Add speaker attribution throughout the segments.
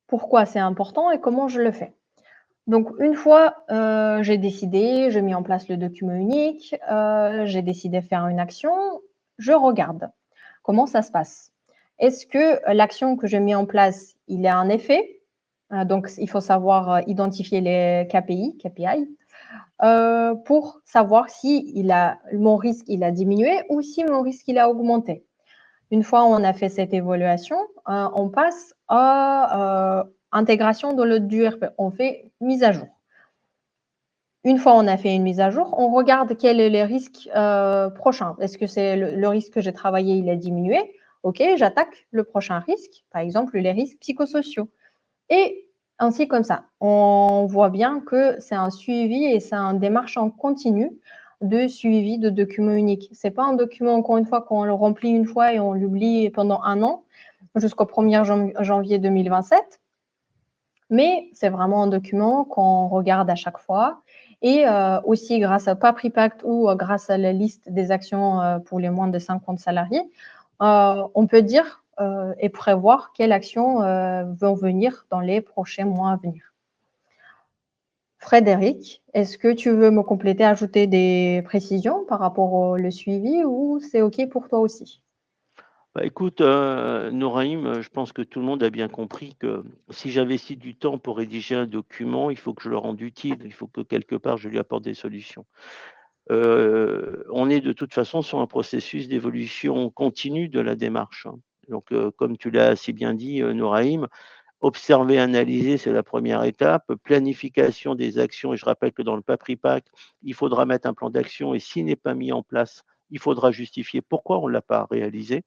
Speaker 1: pourquoi c'est important et comment je le fais. Donc une fois, j'ai décidé, j'ai mis en place le document unique, j'ai décidé de faire une action, je regarde comment ça se passe. Est-ce que l'action que j'ai mis en place, il a un effet? Donc il faut savoir, identifier les KPI, pour savoir si mon risque, il a diminué ou si mon risque, il a augmenté. Une fois on a fait cette évaluation, on passe à intégration dans le DURP. On fait mise à jour. Une fois on a fait une mise à jour, on regarde quels sont les risques prochains. Est-ce que c'est le risque que j'ai travaillé, il a diminué? OK, j'attaque le prochain risque, par exemple les risques psychosociaux. Et ainsi comme ça. On voit bien que c'est un suivi et c'est une démarche en continu de suivi de documents uniques. Ce n'est pas un document, encore une fois, qu'on le remplit une fois et on l'oublie pendant un an jusqu'au 1er janvier 2027. Mais c'est vraiment un document qu'on regarde à chaque fois. Et aussi grâce à PapriPact ou grâce à la liste des actions pour les moins de 50 salariés, on peut dire et prévoir quelles actions vont venir dans les prochains mois à venir. Frédéric, est-ce que tu veux me compléter, ajouter des précisions par rapport au le suivi ou c'est OK pour toi aussi?
Speaker 2: Bah, écoute, Nourhaim, je pense que tout le monde a bien compris que si j'investis du temps pour rédiger un document, il faut que je le rende utile. Il faut que quelque part je lui apporte des solutions. On est de toute façon sur un processus d'évolution continue de la démarche, hein. Donc, comme tu l'as si bien dit, Nourhaim, observer, analyser, c'est la première étape. Planification des actions et je rappelle que dans le PapriPack, il faudra mettre un plan d'action et s'il n'est pas mis en place, il faudra justifier pourquoi on ne l'a pas réalisé.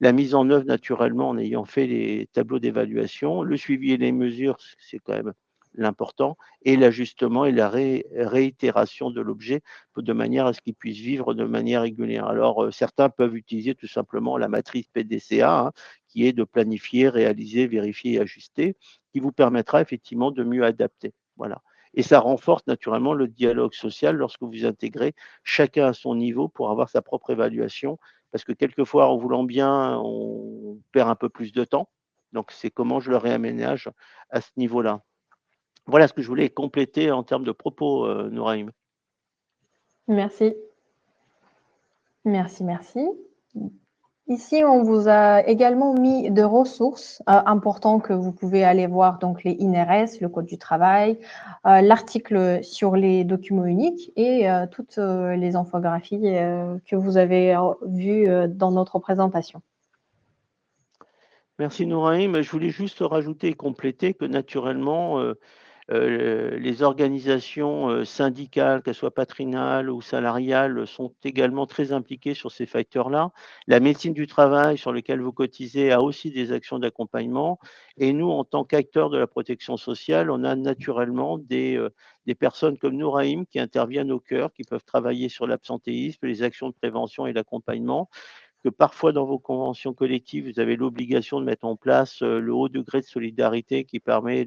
Speaker 2: La mise en œuvre naturellement en ayant fait les tableaux d'évaluation, le suivi et les mesures, c'est quand même l'important, et l'ajustement et la réitération de l'objet de manière à ce qu'il puisse vivre de manière régulière. Alors, certains peuvent utiliser tout simplement la matrice PDCA, hein, qui est de planifier, réaliser, vérifier et ajuster, qui vous permettra effectivement de mieux adapter. Voilà. Et ça renforce naturellement le dialogue social lorsque vous intégrez chacun à son niveau pour avoir sa propre évaluation parce que quelquefois, en voulant bien, on perd un peu plus de temps. Donc, c'est comment je le réaménage à ce niveau-là. Voilà ce que je voulais compléter en termes de propos, Nouraim.
Speaker 1: Merci. Merci, merci. Ici, on vous a également mis des ressources importantes que vous pouvez aller voir, donc les INRS, le Code du travail, l'article sur les documents uniques et toutes les infographies que vous avez vues dans notre présentation.
Speaker 2: Merci Nouraim. Je voulais juste rajouter et compléter que naturellement, les organisations, syndicales, qu'elles soient patronales ou salariales, sont également très impliquées sur ces facteurs-là. La médecine du travail sur lequel vous cotisez a aussi des actions d'accompagnement et nous, en tant qu'acteurs de la protection sociale, on a naturellement des personnes comme Nouraim qui interviennent au cœur, qui peuvent travailler sur l'absentéisme, les actions de prévention et l'accompagnement que parfois dans vos conventions collectives, vous avez l'obligation de mettre en place le haut degré de solidarité qui permet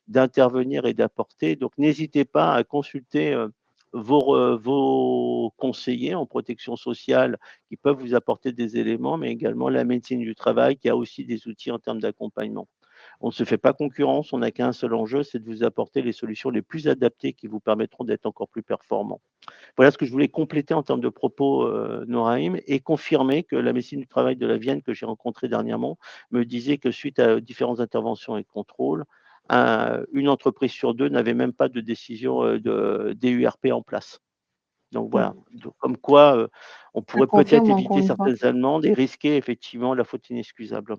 Speaker 2: d'intervenir et d'apporter. Donc n'hésitez pas à consulter vos conseillers en protection sociale qui peuvent vous apporter des éléments, mais également la médecine du travail qui a aussi des outils en termes d'accompagnement. On ne se fait pas concurrence, on n'a qu'un seul enjeu, c'est de vous apporter les solutions les plus adaptées qui vous permettront d'être encore plus performants. Voilà ce que je voulais compléter en termes de propos, Noraïm, et confirmer que la médecine du travail de la Vienne que j'ai rencontrée dernièrement me disait que suite à différentes interventions et contrôles, une entreprise sur deux n'avait même pas de décision de DURP en place. Donc voilà,
Speaker 1: Mm.
Speaker 2: donc, comme quoi on
Speaker 1: Ça
Speaker 2: pourrait peut-être
Speaker 1: confirme encore
Speaker 2: éviter
Speaker 1: une fois.
Speaker 2: certaines amendes et risquer effectivement la faute inexcusable.